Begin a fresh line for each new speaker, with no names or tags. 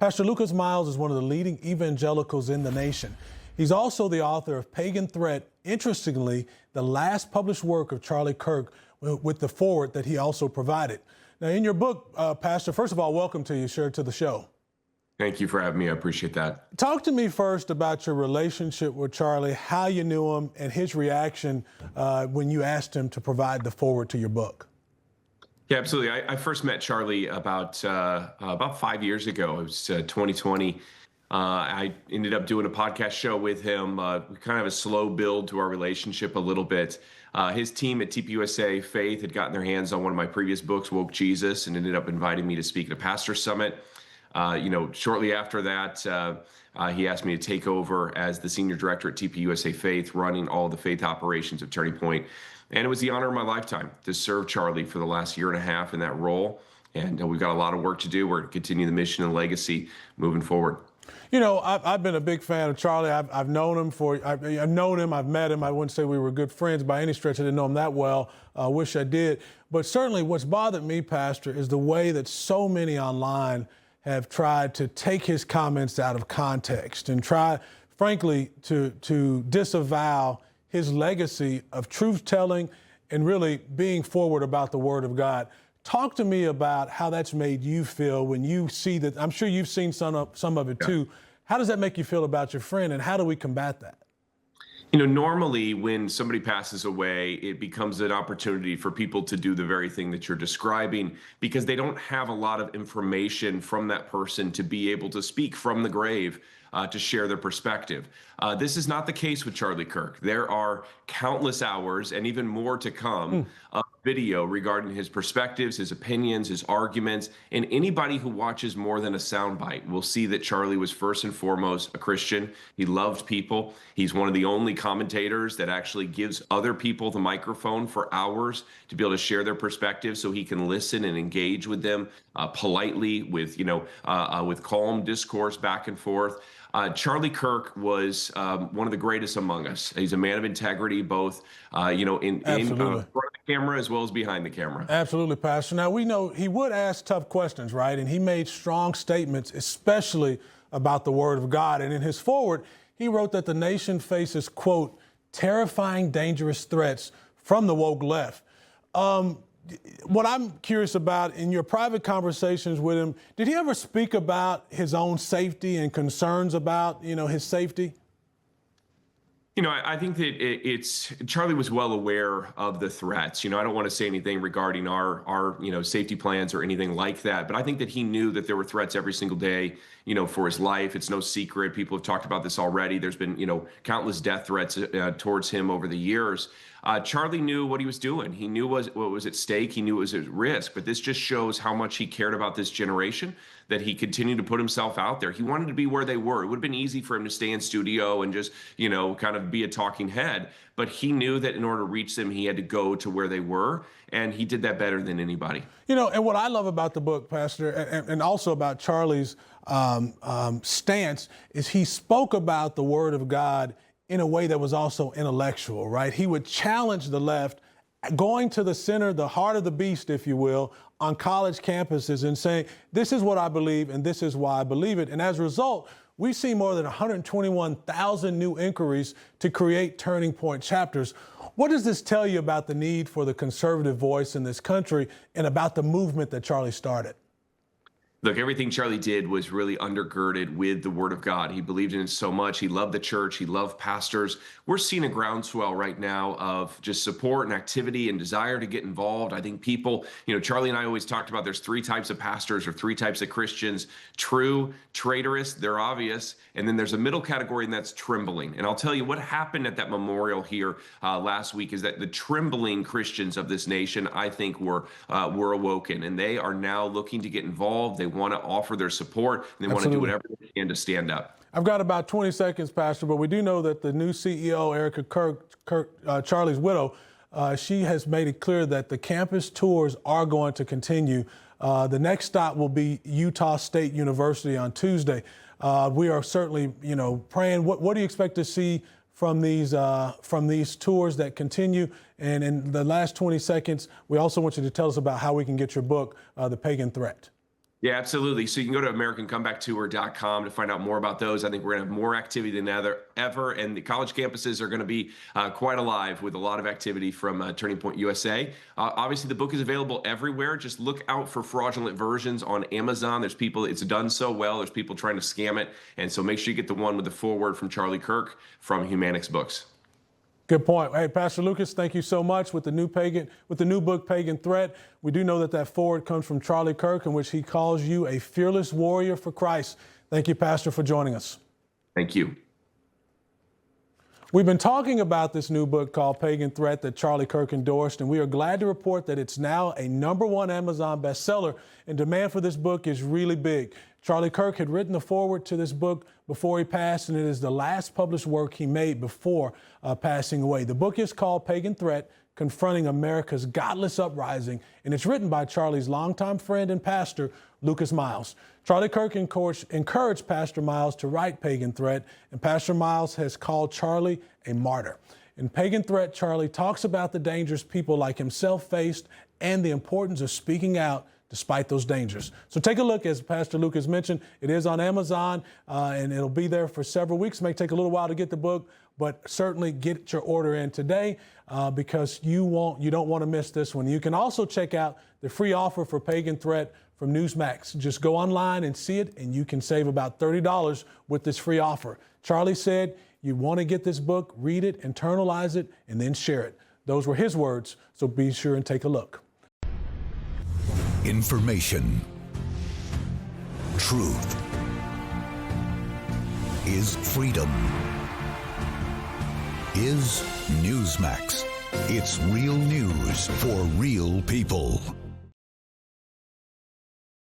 Pastor Lucas Miles is one of the leading evangelicals in the nation. He's also the author of Pagan Threat, interestingly, the last published work of Charlie Kirk, with the foreword that he also provided. Now, in your book, Pastor, first of all, welcome to you, sir, to the show.
Thank you for having me. I appreciate that.
Talk to me first about your relationship with Charlie, how you knew him, and his reaction when you asked him to provide the foreword to your book.
Yeah, absolutely. I first met Charlie about 5 years ago. It was 2020. I ended up doing a podcast show with him. We kind of have a slow build to our relationship a little bit. His team at TPUSA Faith had gotten their hands on one of my previous books, Wokeism, and ended up inviting me to speak at a pastor summit. Shortly after that, he asked me to take over as the senior director at TPUSA Faith, running all the faith operations of Turning Point. And it was the honor of my lifetime to serve Charlie for the last year and a half in that role. And we've got a lot of work to do. We're going to continue the mission and legacy moving forward.
You know, I've been a big fan of Charlie. I've known him I've known him, I've met him. I wouldn't say we were good friends by any stretch. I didn't know him that well. I wish I did. But certainly what's bothered me, Pastor, is the way that so many online have tried to take his comments out of context and try, frankly, to disavow his legacy of truth-telling and really being forward about the Word of God. Talk to me about how that's made you feel when you see that. I'm sure you've seen some of it too. How does that make you feel about your friend, and how do we combat that?
You know, normally when somebody passes away, it becomes an opportunity for people to do the very thing that you're describing, because they don't have a lot of information from that person to be able to speak from the grave, to share their perspective. This is not the case with Charlie Kirk. There are countless hours and even more to come of video regarding his perspectives, his opinions, his arguments, and anybody who watches more than a soundbite will see that Charlie was first and foremost a Christian. He loved people. He's one of the only commentators that actually gives other people the microphone for hours to be able to share their perspectives so he can listen and engage with them politely with calm discourse back and forth. Charlie Kirk was one of the greatest among us. He's a man of integrity, both in front of the camera as well as behind the camera.
Absolutely, Pastor. Now, we know he would ask tough questions, right? And he made strong statements, especially about the Word of God. And in his foreword, he wrote that the nation faces, quote, terrifying, dangerous threats from the woke left. What I'm curious about, in your private conversations with him, did he ever speak about his own safety and concerns about, his safety?
You know, I think that Charlie was well aware of the threats. I don't want to say anything regarding our safety plans or anything like that, but I think that he knew that there were threats every single day, for his life. It's no secret. People have talked about this already. There's been, countless death threats towards him over the years. Charlie knew what he was doing. He knew what was at stake. He knew it was at risk. But this just shows how much he cared about this generation, that he continued to put himself out there. He wanted to be where they were. It would have been easy for him to stay in studio and just, kind of be a talking head. But he knew that in order to reach them, he had to go to where they were. And he did that better than anybody. And what I love about the book, Pastor, and also about Charlie's stance, is he spoke about the Word of God in a way that was also intellectual, right? He would challenge the left, going to the center, the heart of the beast, if you will, on college campuses and saying, this is what I believe and this is why I believe it. And as a result, we've seen more than 121,000 new inquiries to create Turning Point chapters. What does this tell you about the need for the conservative voice in this country and about the movement that Charlie started? Look, everything Charlie did was really undergirded with the Word of God. He believed in it so much. He loved the church. He loved pastors. We're seeing a groundswell right now of just support and activity and desire to get involved. I think people, Charlie and I always talked about there's three types of pastors or three types of Christians: true, traitorous, they're obvious, and then there's a middle category, and that's trembling. And I'll tell you what happened at that memorial here last week is that the trembling Christians of this nation, I think, were awoken, and they are now looking to get involved. They want to offer their support, and they want to do whatever they can to stand up.
I've got about 20 seconds, Pastor, but we do know that the new CEO, Erica Kirk, Charlie's widow, she has made it clear that the campus tours are going to continue. The next stop will be Utah State University on Tuesday. We are certainly, praying. What do you expect to see from these tours that continue? And in the last 20 seconds, we also want you to tell us about how we can get your book, The Pagan Threat.
Yeah, absolutely. So you can go to AmericanComebackTour.com to find out more about those. I think we're going to have more activity than ever, and the college campuses are going to be quite alive with a lot of activity from Turning Point USA. Obviously, the book is available everywhere. Just look out for fraudulent versions on Amazon. There's people, it's done so well, there's people trying to scam it. And so make sure you get the one with the foreword from Charlie Kirk from Humanix Books.
Good point. Hey, Pastor Lucas, thank you so much. With the new book, Pagan Threat, we do know that forward comes from Charlie Kirk, in which he calls you a fearless warrior for Christ. Thank you, Pastor, for joining us.
Thank you.
We've been talking about this new book called Pagan Threat that Charlie Kirk endorsed, and we are glad to report that it's now a #1 Amazon bestseller, and demand for this book is really big. Charlie Kirk had written the foreword to this book before he passed, and it is the last published work he made before passing away. The book is called Pagan Threat: Confronting America's Godless Uprising, and it's written by Charlie's longtime friend and pastor, Lucas Miles. Charlie Kirk encouraged Pastor Miles to write Pagan Threat, and Pastor Miles has called Charlie a martyr. In Pagan Threat, Charlie talks about the dangers people like himself faced and the importance of speaking out despite those dangers. So take a look, as Pastor Lucas mentioned. It is on Amazon, and it'll be there for several weeks. It may take a little while to get the book, but certainly get your order in today because you don't want to miss this one. You can also check out the free offer for Pagan Threat from Newsmax. Just go online and see it, and you can save about $30 with this free offer. Charlie said, you want to get this book, read it, internalize it, and then share it. Those were his words, so be sure and take a look.
Information. Truth is freedom. Is Newsmax. It's real news for real people.